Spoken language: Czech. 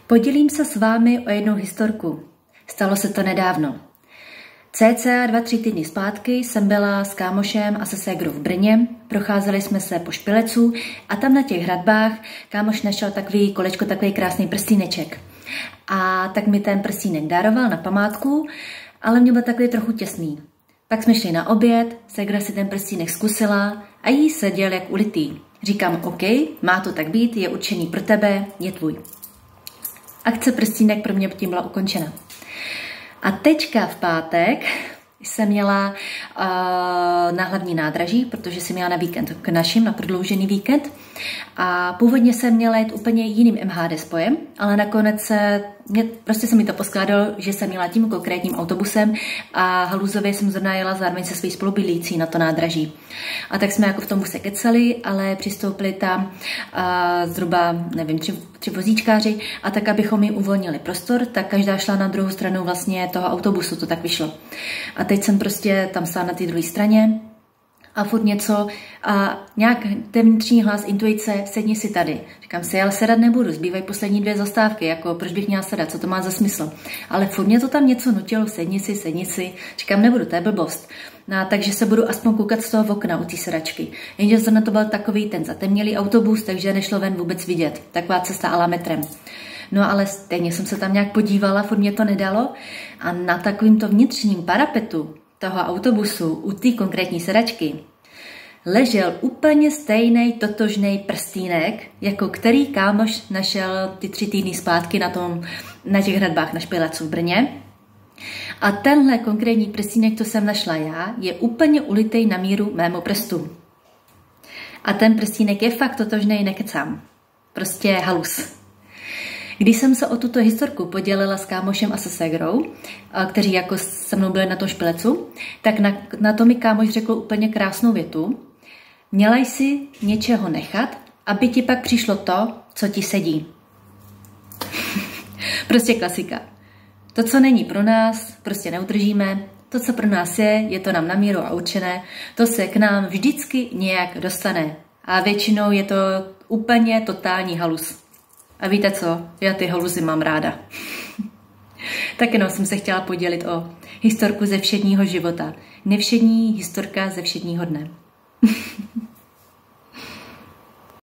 Podělím se s vámi o jednu historku. Stalo se to nedávno. Cca 2-3 týdny zpátky jsem byla s kámošem a se ségrou v Brně. Procházeli jsme se po Špilecu a tam na těch hradbách kámoš našel takový kolečko, takový krásný prstíneček. A tak mi ten prstínek daroval na památku, ale mě byl takový trochu těsný. Pak jsme šli na oběd, ségra si ten prstínek zkusila a jí seděl jak ulitý. Říkám, OK, má to tak být, je určený pro tebe, je tvůj. Akce prstínek pro mě tím byla ukončena. A teďka v pátek jsem měla na hlavní nádraží, protože jsem měla na víkend k našim, na prodloužený víkend. A původně jsem měla jít úplně jiným MHD spojem, ale nakonec se mi to poskládalo, že jsem měla tím konkrétním autobusem a haluzově jsem zrovna jela zároveň se svým spolubydlící na to nádraží. A tak jsme jako v tom buse kecali, ale přistoupili tam zhruba, nevím, tři vozíčkáři a tak, abychom jim uvolnili prostor, tak každá šla na druhou stranu vlastně toho autobusu, to tak vyšlo. A teď jsem prostě tam stála na té druhé straně a furt něco a nějak ten vnitřní hlas, intuice, sedni si tady. Říkám si, ale sedat nebudu, zbývají poslední 2 zastávky, jako proč bych měla sedat, co to má za smysl. Ale furt mě to tam něco nutilo, sedni si. Říkám, nebudu, to je blbost. No, takže se budu aspoň koukat z toho okna u té sedačky. Jenže zrovna to byl takový ten zatemnělý autobus, takže nešlo ven vůbec vidět. Taková cesta a la metrem. No ale stejně jsem se tam nějak podívala, furt mě to nedalo a na takovýmto vnitřním parapetu toho autobusu u té konkrétní sedačky ležel úplně stejný totožný prstínek, jako který kámoš našel ty 3 týdny zpátky na těch hradbách na Špilecu v Brně. A tenhle konkrétní prstínek, co jsem našla já, je úplně ulitej na míru mému prstu. A ten prstínek je fakt totožný, nekecám. Prostě halus. Když jsem se o tuto historku podělila s kámošem a se ségrou, kteří jako se mnou byli na tom Špilecu, tak na to mi kámoš řekl úplně krásnou větu. Měla jsi něčeho nechat, aby ti pak přišlo to, co ti sedí. Prostě klasika. To, co není pro nás, prostě neudržíme. To, co pro nás je to nám na míru a určené. To se k nám vždycky nějak dostane. A většinou je to úplně totální halus. A víte co? Já ty haluzy mám ráda. Tak jenom jsem se chtěla podělit o historku ze všedního života. Nevšední historka ze všedního dne.